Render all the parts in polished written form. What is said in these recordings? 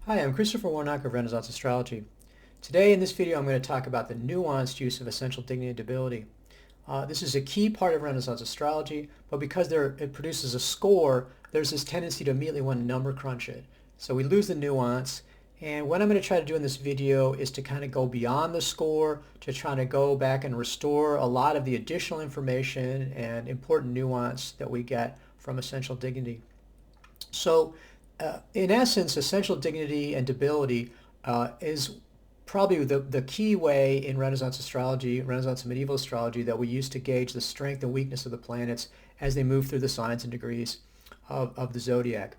Hi, I'm Christopher Warnock of Renaissance Astrology. Today in this video I'm going to talk about the nuanced use of essential dignity and debility. This is a key part of Renaissance Astrology, but because it produces a score, there's this tendency to immediately want to number crunch it. So we lose the nuance, and what I'm going to try to do in this video is to kind of go beyond the score, to try to go back and restore a lot of the additional information and important nuance that we get from essential dignity. So, in essence, essential dignity and debility is probably the key way in Renaissance astrology, Renaissance and medieval astrology, that we use to gauge the strength and weakness of the planets as they move through the signs and degrees of the zodiac.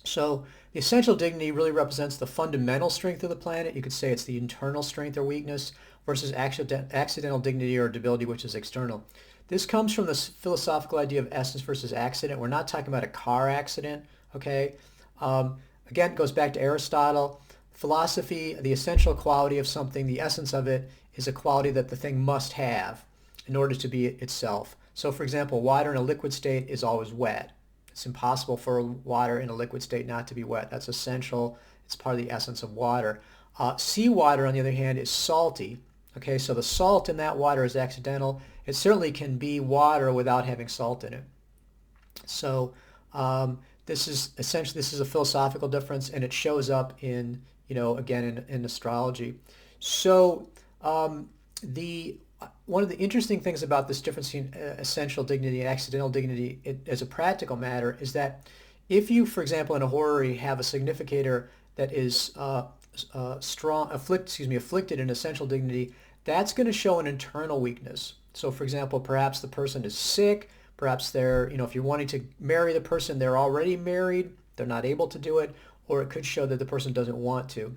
So the essential dignity really represents the fundamental strength of the planet. You could say it's the internal strength or weakness versus accidental dignity or debility, which is external. This comes from the philosophical idea of essence versus accident. We're not talking about a car accident, okay? Again, it goes back to Aristotle. Philosophy, the essential quality of something, the essence of it, is a quality that the thing must have in order to be itself. So for example, water in a liquid state is always wet. It's impossible for water in a liquid state not to be wet. That's essential. It's part of the essence of water. Seawater, on the other hand, is salty. Okay, so the salt in that water is accidental. It certainly can be water without having salt in it. So this is a philosophical difference, and it shows up in, again, in astrology. So the one of the interesting things about this difference in essential dignity and accidental dignity as a practical matter is that if you, for example, in a horary have a significator that is afflicted in essential dignity, that's going to show an internal weakness. So for example, perhaps the person is sick, perhaps they're, if you're wanting to marry the person, they're already married, they're not able to do it, or it could show that the person doesn't want to.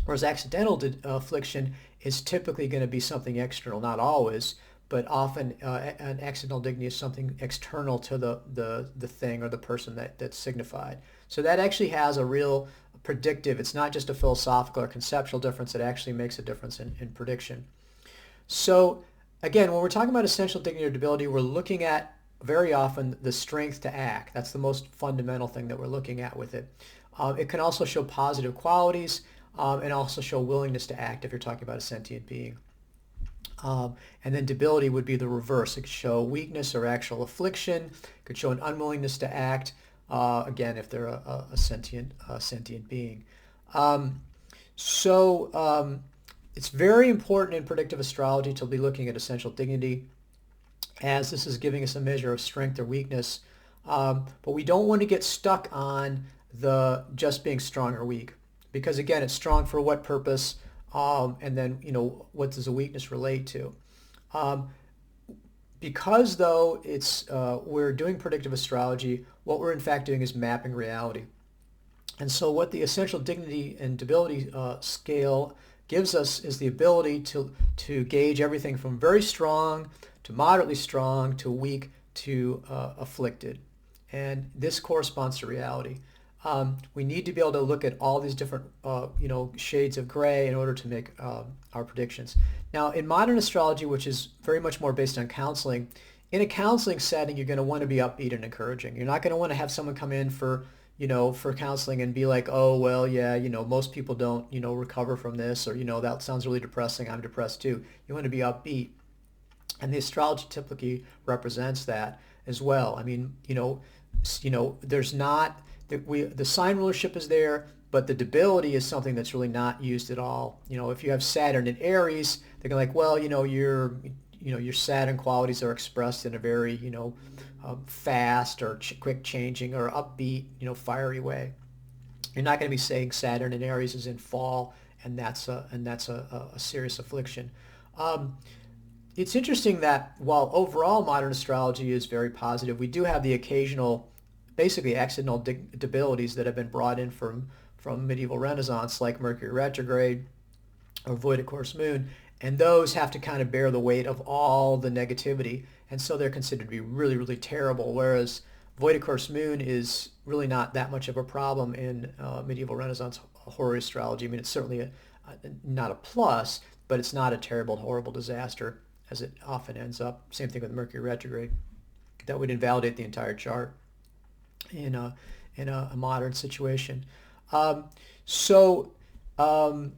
Whereas accidental affliction is typically going to be something external, not always, but often an accidental dignity is something external to the thing or the person that's signified. So that actually has a real predictive, it's not just a philosophical or conceptual difference, it actually makes a difference in prediction. So again, when we're talking about essential dignity or debility, we're looking at very often the strength to act. That's the most fundamental thing that we're looking at with it. It can also show positive qualities and also show willingness to act if you're talking about a sentient being. And then debility would be the reverse. It could show weakness or actual affliction. It could show an unwillingness to act, again, if they're a sentient being. It's very important in predictive astrology to be looking at essential dignity, as this is giving us a measure of strength or weakness. But we don't want to get stuck on the just being strong or weak, because again, it's strong for what purpose, and then what does a weakness relate to? Because though we're doing predictive astrology, what we're in fact doing is mapping reality. And so what the essential dignity and debility scale gives us is the ability to gauge everything from very strong to moderately strong to weak to afflicted. And this corresponds to reality. We need to be able to look at all these different shades of gray in order to make our predictions. Now, in modern astrology, which is very much more based on counseling, in a counseling setting, you're going to want to be upbeat and encouraging. You're not going to want to have someone come in for counseling and be like, oh, well, yeah, most people don't, recover from this, or, that sounds really depressing. I'm depressed too. You want to be upbeat. And the astrology typically represents that as well. I mean, there's not, the sign rulership is there, but the debility is something that's really not used at all. If you have Saturn in Aries, they're like, well, your Saturn qualities are expressed in a very, fast or quick changing or upbeat, fiery way. You're not going to be saying Saturn in Aries is in fall, and that's a serious affliction. It's interesting that while overall modern astrology is very positive, we do have the occasional, basically accidental debilities that have been brought in from medieval Renaissance, like Mercury retrograde or void of course moon, and those have to kind of bear the weight of all the negativity, and so they're considered to be really, really terrible, whereas void of course moon is really not that much of a problem in medieval Renaissance horary astrology. I mean, it's certainly not a plus, but it's not a terrible, horrible disaster as it often ends up. Same thing with Mercury retrograde. That would invalidate the entire chart in a modern situation. So, um,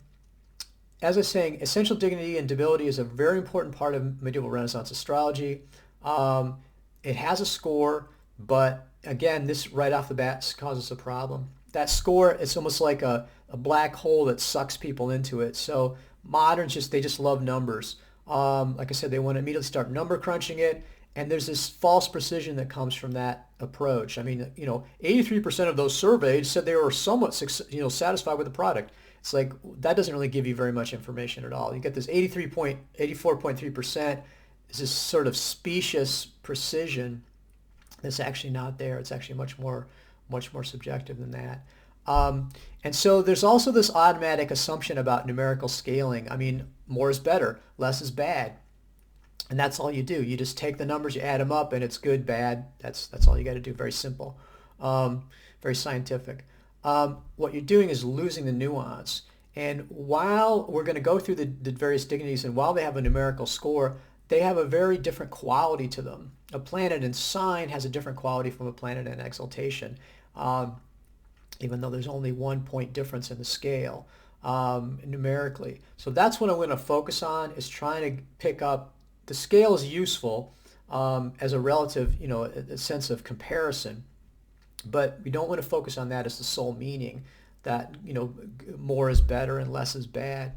as I was saying, essential dignity and debility is a very important part of medieval Renaissance astrology. Um, it has a score, but again, this right off the bat causes a problem. That score, it's almost like a black hole that sucks people into it. So moderns they just love numbers. Like I said, they want to immediately start number crunching it, and there's this false precision that comes from that approach. I mean, 83% of those surveyed said they were somewhat, satisfied with the product. It's like that doesn't really give you very much information at all. You get this 84.3% is this sort of specious precision that's actually not there. It's actually much more subjective than that. And so there's also this automatic assumption about numerical scaling. I mean, more is better, less is bad. And that's all you do. You just take the numbers, you add them up, and it's good, bad. That's all you got to do. Very simple, very scientific. What you're doing is losing the nuance. And while we're going to go through the various dignities, and while they have a numerical score, they have a very different quality to them. A planet in sign has a different quality from a planet in exaltation, even though there's only 1 point difference in the scale numerically. So that's what I'm going to focus on, is trying to pick up. The scale is useful as a relative, a sense of comparison, but we don't want to focus on that as the sole meaning, that more is better and less is bad.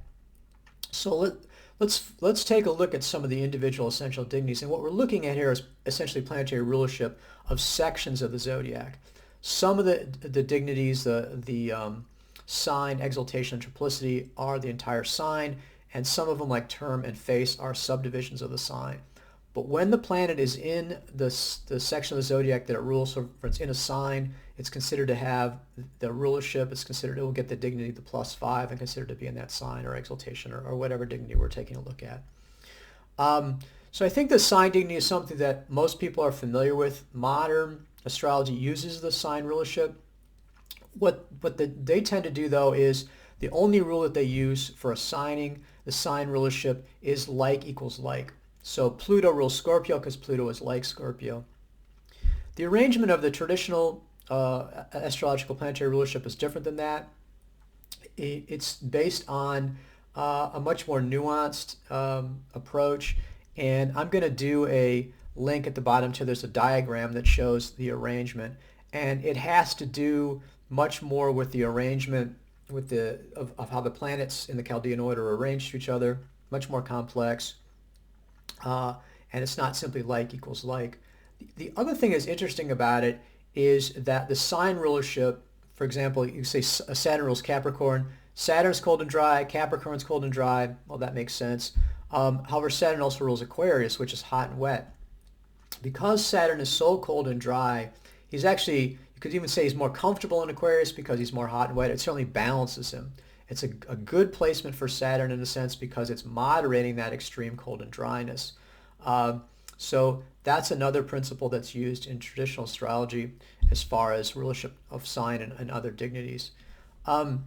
So let's take a look at some of the individual essential dignities, and what we're looking at here is essentially planetary rulership of sections of the zodiac. Some of the dignities, the sign, exaltation, and triplicity, are the entire sign, and some of them, like term and face, are subdivisions of the sign. But when the planet is in the section of the zodiac that it rules, so if it's in a sign, it's considered to have the rulership. It's considered, it will get the dignity, the +5, and considered to be in that sign or exaltation or whatever dignity we're taking a look at. So I think the sign dignity is something that most people are familiar with. Modern astrology uses the sign rulership. What they tend to do, though, is the only rule that they use for assigning the sign rulership is like equals like. So Pluto rules Scorpio because Pluto is like Scorpio. The arrangement of the traditional astrological planetary rulership is different than that. It's based on a much more nuanced approach, and I'm going to do a link at the bottom to, there's a diagram that shows the arrangement, and it has to do much more with the arrangement of how the planets in the Chaldean order are arranged to each other, much more complex. And it's not simply like equals like. The other thing that's interesting about it is that the sign rulership, for example, you say Saturn rules Capricorn. Saturn's cold and dry, Capricorn's cold and dry. Well, that makes sense. However, Saturn also rules Aquarius, which is hot and wet. Because Saturn is so cold and dry, he's actually, you could even say he's more comfortable in Aquarius because he's more hot and wet. It certainly balances him. It's a good placement for Saturn in a sense because it's moderating that extreme cold and dryness. So that's another principle that's used in traditional astrology as far as rulership of sign and other dignities. The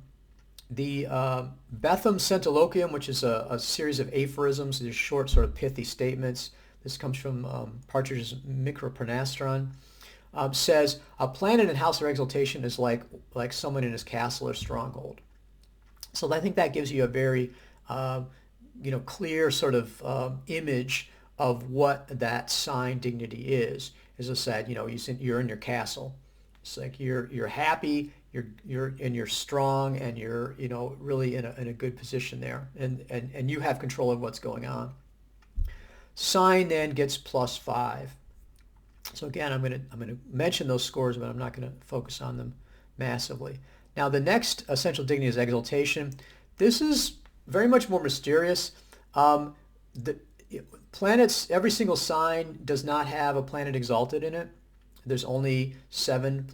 Bethum Centiloquium, which is a series of aphorisms, these short sort of pithy statements. This comes from Partridge's Micropronastron. Says, a planet in house or exaltation is like someone in his castle or stronghold. So I think that gives you a very, clear sort of image of what that sign dignity is. As I said, you're in your castle. It's like you're happy, you're strong, and you're really in a good position there, and you have control of what's going on. Sign then gets +5. So again, I'm gonna mention those scores, but I'm not going to focus on them massively. Now, the next essential dignity is exaltation. This is very much more mysterious. The planets, every single sign does not have a planet exalted in it. There's only 7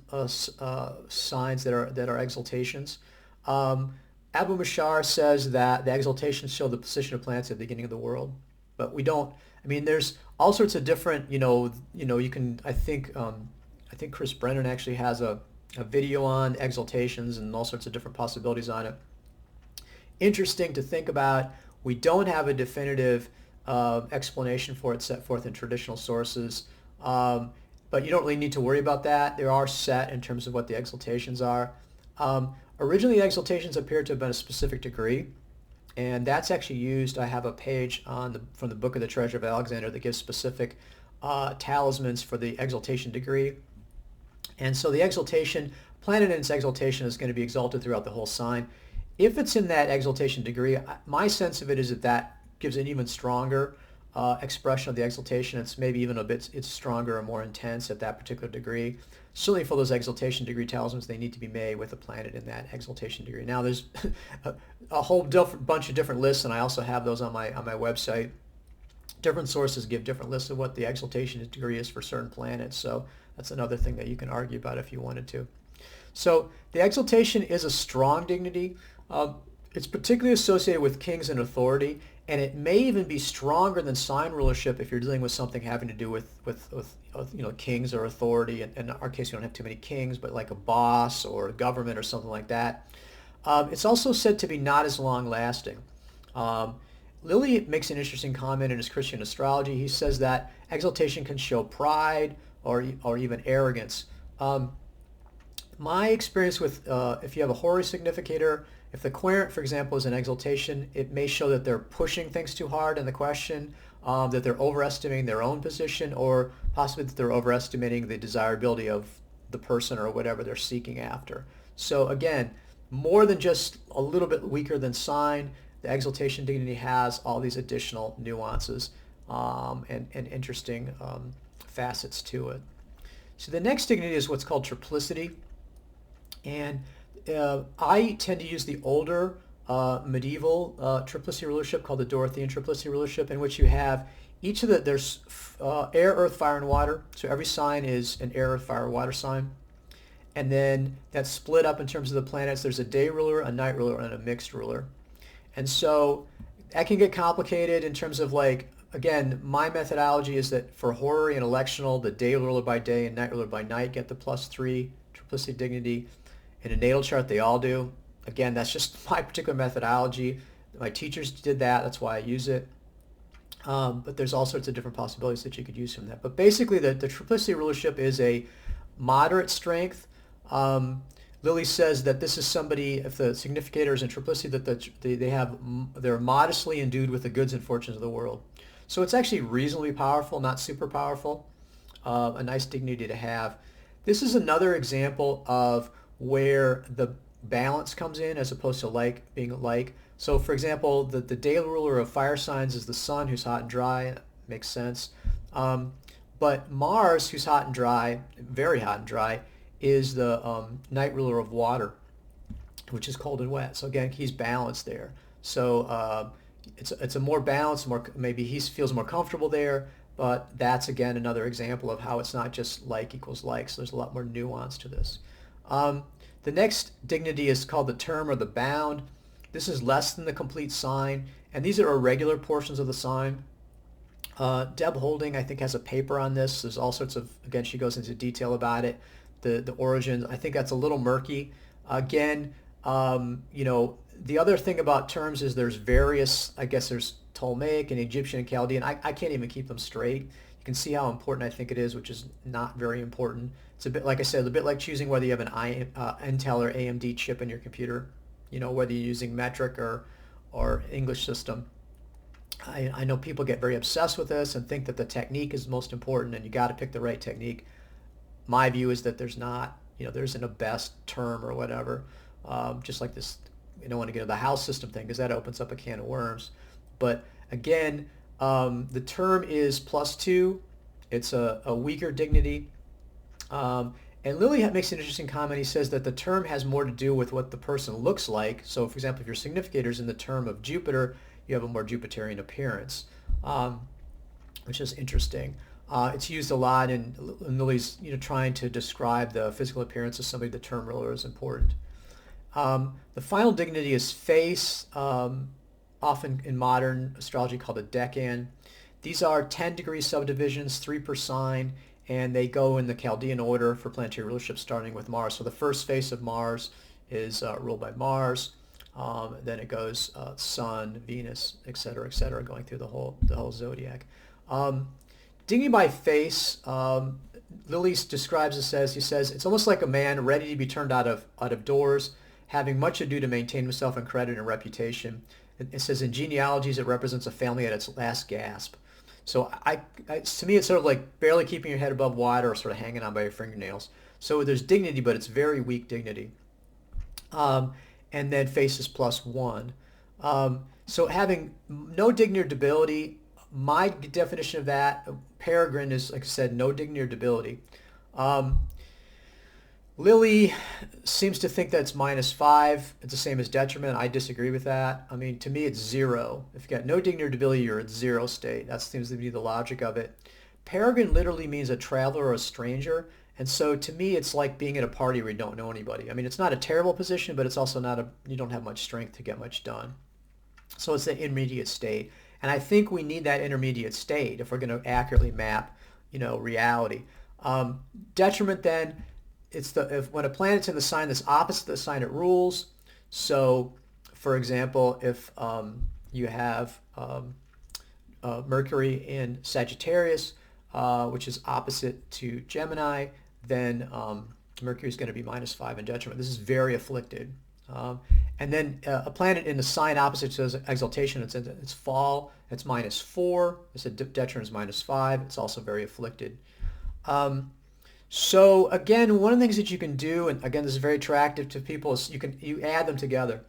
signs that are exaltations. Abu Mashar says that the exaltations show the position of planets at the beginning of the world, but we don't. I mean, there's all sorts of different. You can. I think Chris Brennan actually has a video on exaltations and all sorts of different possibilities on it. Interesting to think about. We don't have a definitive explanation for it set forth in traditional sources, but you don't really need to worry about that. They are set in terms of what the exaltations are. Originally, exaltations appear to have been a specific degree, and that's actually used. I have a page from the Book of the Treasure of Alexander that gives specific talismans for the exaltation degree. And so the exaltation, planet in its exaltation is going to be exalted throughout the whole sign. If it's in that exaltation degree, my sense of it is that that gives an even stronger expression of the exaltation. It's maybe even it's stronger or more intense at that particular degree. Certainly for those exaltation degree talismans, they need to be made with a planet in that exaltation degree. Now there's a whole bunch of different lists, and I also have those on my website. Different sources give different lists of what the exaltation degree is for certain planets, so that's another thing that you can argue about if you wanted to. So the exaltation is a strong dignity. It's particularly associated with kings and authority, and it may even be stronger than sign rulership if you're dealing with something having to do with kings or authority. And in our case, we don't have too many kings, but like a boss or a government or something like that. It's also said to be not as long-lasting. Lilly makes an interesting comment in his Christian Astrology. He says that exaltation can show pride or even arrogance. My experience with if you have a Hori significator, if the querent, for example, is an exaltation, it may show that they're pushing things too hard in the question, that they're overestimating their own position, or possibly that they're overestimating the desirability of the person or whatever they're seeking after. So again, more than just a little bit weaker than sign, the exaltation dignity has all these additional nuances and interesting facets to it. So the next dignity is what's called triplicity. And I tend to use the older medieval triplicity rulership called the Dorothean triplicity rulership, in which you have each of there's air, earth, fire, and water. So every sign is an air, earth, fire, water sign. And then that's split up in terms of the planets. There's a day ruler, a night ruler, and a mixed ruler. And so that can get complicated in terms of again, my methodology is that for Hori and electional, the day ruler by day and night ruler by night get the +3 triplicity dignity. In a natal chart, they all do. Again, that's just my particular methodology. My teachers did that. That's why I use it. But there's all sorts of different possibilities that you could use from that. But basically, the triplicity rulership is a moderate strength. Lilly says that this is somebody, if the significator is in triplicity, that they're modestly endued with the goods and fortunes of the world. So it's actually reasonably powerful, not super powerful. A nice dignity to have. This is another example of where the balance comes in as opposed to being like. So for example, the day ruler of fire signs is the sun, who's hot and dry. Makes sense. But Mars, who's hot and dry, very hot and dry, is the night ruler of water, which is cold and wet. So again, he's balanced there. So it's a more balanced, maybe he feels more comfortable there. But that's again another example of how it's not just like equals like. So there's a lot more nuance to this. The next dignity is called the term or the bound. This is less than the complete sign, and these are irregular portions of the sign. Deb Holding, I think, has a paper on this. There's all sorts of, again, she goes into detail about it. The origins, I think that's a little murky. Again, the other thing about terms is there's various, I guess there's Ptolemaic and Egyptian and Chaldean. I can't even keep them straight. You can see how important I think it is, which is not very important. It's a bit, like I said, a bit like choosing whether you have an Intel or AMD chip in your computer, whether you're using metric or English system. I know people get very obsessed with this and think that the technique is most important and you got to pick the right technique. My view is that there's not, there isn't a best term or whatever. Just like this, you don't want to get into the house system thing because that opens up a can of worms. But again, the term is +2. It's a weaker dignity. And Lilly makes an interesting comment. He says that the term has more to do with what the person looks like. So, for example, if your significator is in the term of Jupiter, you have a more Jupiterian appearance, which is interesting. It's used a lot in Lilly's, trying to describe the physical appearance of somebody. The term ruler is important. The final dignity is face, often in modern astrology called a decan. These are 10-degree subdivisions, 3 per sign, and they go in the Chaldean order for planetary rulership, starting with Mars. So the first face of Mars is ruled by Mars. Then it goes Sun, Venus, et cetera, going through the whole zodiac. Dignity by face, Lilly describes it as, he says, it's almost like a man ready to be turned out of doors. having much ado to maintain himself in credit and reputation. It says in genealogies it represents a family at its last gasp. So to me, it's sort of like barely keeping your head above water or sort of hanging on by your fingernails. So there's dignity, but it's very weak dignity. Um, and then faces +1. So having no dignity or debility, my definition of that, Peregrine is, like I said, no dignity or debility. Um, Lily seems to think that's -5. It's the same as detriment. I disagree with that. I mean, to me, it's 0. If you got no dignity or debility, you're at 0 state. That seems to be the logic of it. Peregrine literally means a traveler or a stranger. And so to me, it's like being at a party where you don't know anybody. I mean, it's not a terrible position, but it's also not you don't have much strength to get much done. So it's the intermediate state. And I think we need that intermediate state if we're going to accurately map, reality. Detriment then, it's when a planet's in the sign that's opposite the sign it rules. So, for example, if you have Mercury in Sagittarius, which is opposite to Gemini, then Mercury is going to be -5 in detriment. This is very afflicted. And then a planet in the sign opposite to Exaltation, it's fall, it's -4. It's a detriment is -5. It's also very afflicted. So again, one of the things that you can do, and again, this is very attractive to people, is you add them together.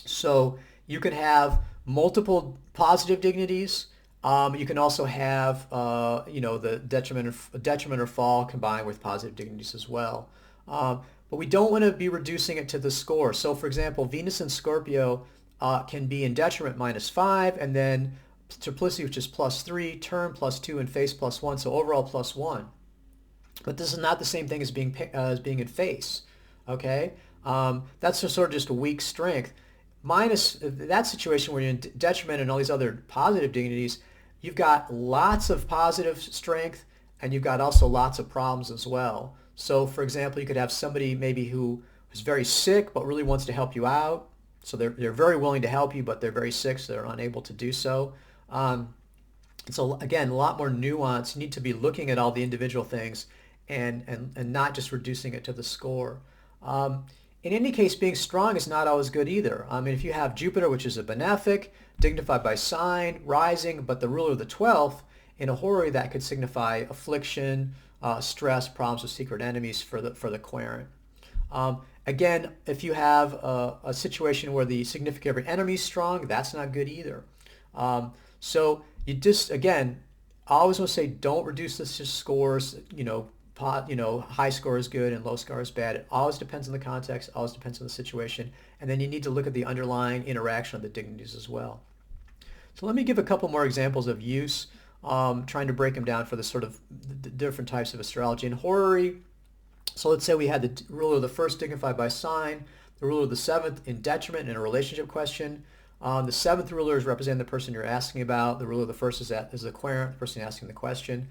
So you can have multiple positive dignities. You can also have, the detriment or fall combined with positive dignities as well. But we don't want to be reducing it to the score. So for example, Venus in Scorpio can be in detriment -5, and then Triplicity, which is +3, turn +2, and face +1, so overall +1. But this is not the same thing as being in face, okay? That's sort of just a weak strength. Minus that situation where you're in detriment and all these other positive dignities, you've got lots of positive strength, and you've got also lots of problems as well. So for example, you could have somebody maybe who is very sick but really wants to help you out. So they're very willing to help you, but they're very sick, so they're unable to do so. So again, a lot more nuance. You need to be looking at all the individual things and not just reducing it to the score. In any case, being strong is not always good either. I mean, if you have Jupiter, which is a benefic, dignified by sign, rising, but the ruler of the 12th, in a horary that could signify affliction, stress, problems with secret enemies for the querent. Again, if you have a situation where the significant of your enemy is strong, that's not good either. So you just, again, I always want to say don't reduce this to scores, high score is good and low score is bad. It always depends on the context, always depends on the situation. And then you need to look at the underlying interaction of the dignities as well. So let me give a couple more examples of use, trying to break them down for the sort of the different types of astrology. In horary, so let's say we had the ruler of the first dignified by sign, the ruler of the seventh in detriment in a relationship question. The seventh ruler is representing the person you're asking about. The ruler of the first is the querent, the person asking the question.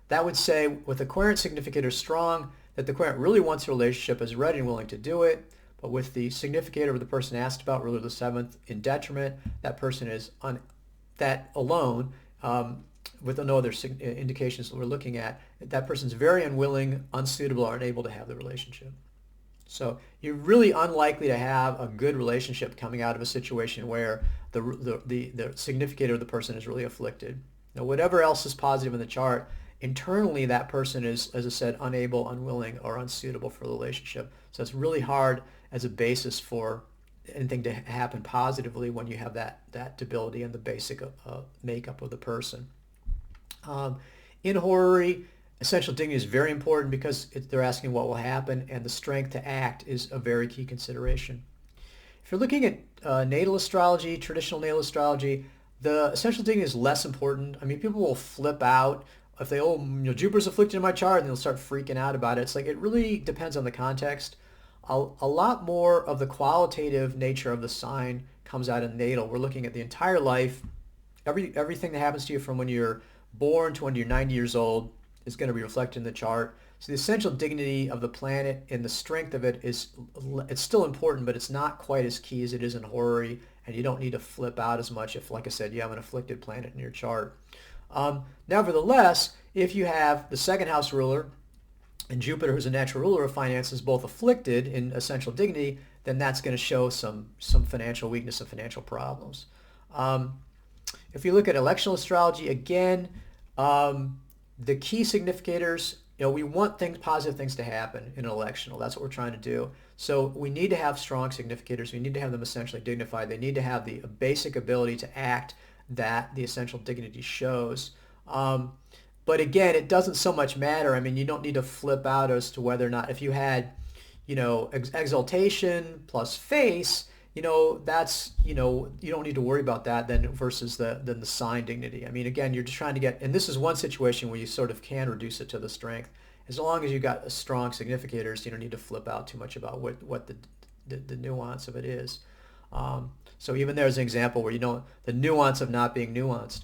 That would say, with the querent significator strong, that the querent really wants a relationship, is ready and willing to do it. But with the significator of the person asked about, ruler of the seventh, in detriment, that person is that alone, with no other indications that we're looking at, that person's very unwilling, unsuitable, or unable to have the relationship. So you're really unlikely to have a good relationship coming out of a situation where the significator of the person is really afflicted. Now, whatever else is positive in the chart, internally that person is, as I said, unable, unwilling, or unsuitable for the relationship. So it's really hard as a basis for anything to happen positively when you have that debility and the basic makeup of the person. In horary, essential dignity is very important because they're asking what will happen, and the strength to act is a very key consideration. If you're looking at natal astrology, traditional natal astrology, the essential dignity is less important. I mean, people will flip out if they, Jupiter's afflicted in my chart, and they'll start freaking out about it. It's like, it really depends on the context. A lot more of the qualitative nature of the sign comes out in natal. We're looking at the entire life. Everything that happens to you from when you're born to when you're 90 years old is going to be reflected in the chart. So the essential dignity of the planet and the strength of it it's still important, but it's not quite as key as it is in horary, and you don't need to flip out as much if, like I said, you have an afflicted planet in your chart. Nevertheless, if you have the second house ruler and Jupiter, who's a natural ruler of finances, both afflicted in essential dignity, then that's going to show some financial weakness and financial problems. If you look at electional astrology, again, the key significators, we want positive things to happen in an electional. That's what we're trying to do. So we need to have strong significators. We need to have them essentially dignified. They need to have the basic ability to act that the essential dignity shows. But again, it doesn't so much matter. I mean, you don't need to flip out as to whether or not, if you had, exaltation plus face, that's, you don't need to worry about that then versus the sign dignity. I mean, again, you're just trying to get, and this is one situation where you sort of can reduce it to the strength. As long as you got strong significators, you don't need to flip out too much about what the nuance of it is. So even there's an example where the nuance of not being nuanced.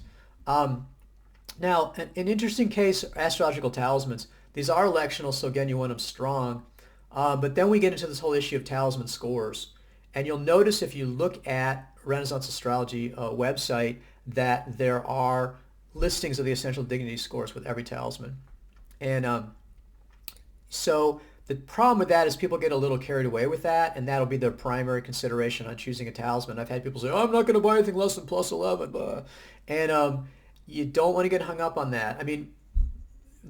Now, an interesting case, astrological talismans. These are electional, so again, you want them strong. But then we get into this whole issue of talisman scores. And you'll notice if you look at Renaissance Astrology website that there are listings of the essential dignity scores with every talisman. And so the problem with that is people get a little carried away with that, and that'll be their primary consideration on choosing a talisman. I've had people say, oh, I'm not going to buy anything less than plus 11. Blah. And you don't want to get hung up on that. I mean,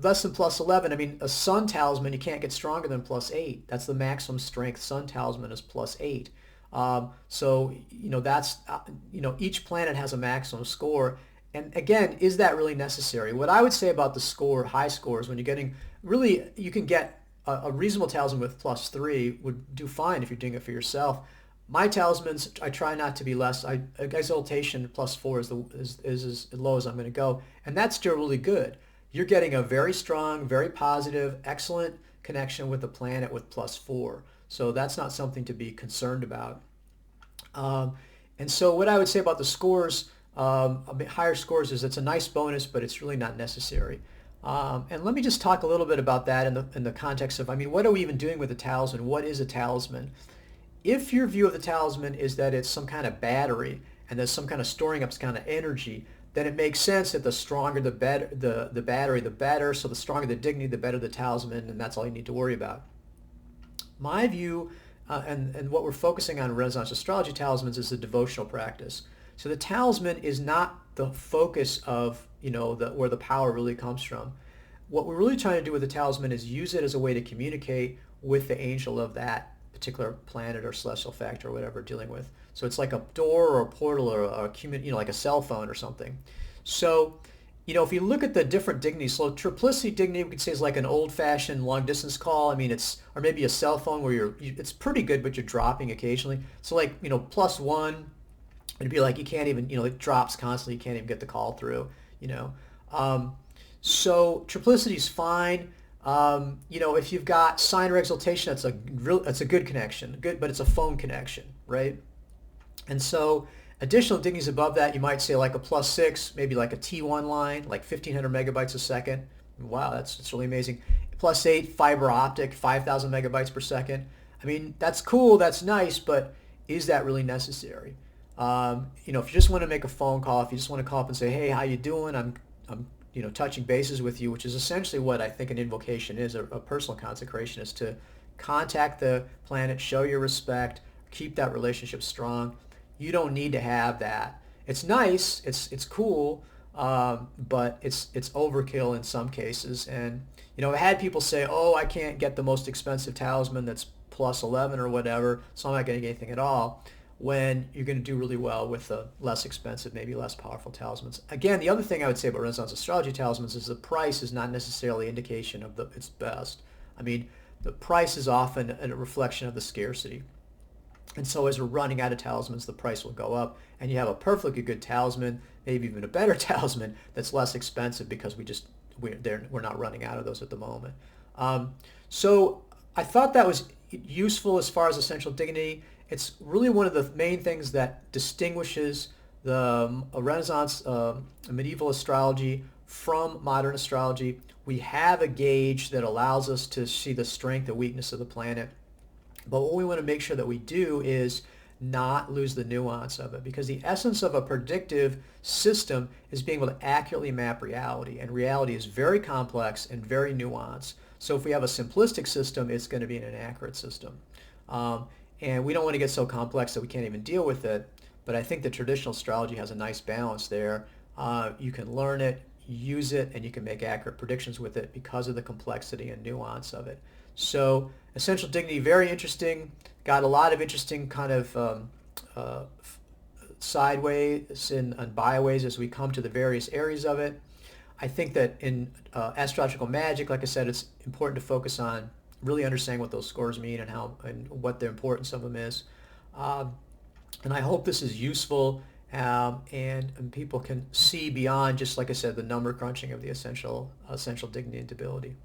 less than plus 11, I mean, a sun talisman, you can't get stronger than plus 8. That's the maximum strength sun talisman is plus 8. So, that's, each planet has a maximum score. And again, is that really necessary? What I would say about the high scores, when you're getting, really, you can get a reasonable talisman with plus 3 would do fine if you're doing it for yourself. My talismans, I try not to be less. Exaltation plus 4 is as low as I'm going to go. And that's still really good. You're getting a very strong, very positive, excellent connection with the planet with plus 4. So that's not something to be concerned about. And so what I would say about the scores, a bit higher scores, is it's a nice bonus, but it's really not necessary. And let me just talk a little bit about that in the context of, what are we even doing with a talisman? What is a talisman? If your view of the talisman is that it's some kind of battery and there's some kind of storing up some kind of energy, then it makes sense that the stronger the better, the battery, the better. So the stronger the dignity, the better the talisman, and that's all you need to worry about. My view, and what we're focusing on in Renaissance Astrology talismans, is the devotional practice. So the talisman is not the focus of, where the power really comes from. What we're really trying to do with the talisman is use it as a way to communicate with the angel of that particular planet or celestial factor or whatever we're dealing with. So it's like a door or a portal or like a cell phone or something. So, if you look at the different dignities, so triplicity dignity we could say is like an old-fashioned long-distance call. Or maybe a cell phone where it's pretty good, but you're dropping occasionally. So like, plus 1, it'd be like you can't even, it drops constantly. You can't even get the call through, So triplicity is fine. If you've got sign or exaltation, that's a good connection, but it's a phone connection, right? And so additional dignities above that, you might say like a plus 6, maybe like a T1 line, like 1,500 megabytes a second. Wow, that's really amazing. Plus 8, fiber optic, 5,000 megabytes per second. That's cool, that's nice, but is that really necessary? If you just want to make a phone call, if you just want to call up and say, hey, how you doing? I'm touching bases with you, which is essentially what I think an invocation is, a personal consecration, is to contact the planet, show your respect, keep that relationship strong. You don't need to have that. It's nice, it's cool, but it's overkill in some cases. And I've had people say, oh, I can't get the most expensive talisman that's plus 11 or whatever, so I'm not getting anything at all, when you're going to do really well with the less expensive, maybe less powerful talismans. Again, the other thing I would say about Renaissance Astrology talismans is the price is not necessarily an indication of its best. The price is often a reflection of the scarcity. And so as we're running out of talismans, the price will go up, and you have a perfectly good talisman, maybe even a better talisman that's less expensive because we're not running out of those at the moment. So I thought that was useful as far as essential dignity. It's really one of the main things that distinguishes the Renaissance medieval astrology from modern astrology. We have a gauge that allows us to see the strength and weakness of the planet. But what we want to make sure that we do is not lose the nuance of it, because the essence of a predictive system is being able to accurately map reality, and reality is very complex and very nuanced. So if we have a simplistic system, it's going to be an inaccurate system. And we don't want to get so complex that we can't even deal with it. But I think the traditional astrology has a nice balance there. You can learn it, use it, and you can make accurate predictions with it because of the complexity and nuance of it. So essential dignity, very interesting. Got a lot of interesting kind of uh, sideways and byways as we come to the various areas of it. I think that in astrological magic, like I said, it's important to focus on really understanding what those scores mean and how and what the importance of them is. Um, and I hope this is useful and people can see beyond just, like I said, the number crunching of the essential dignity and debility.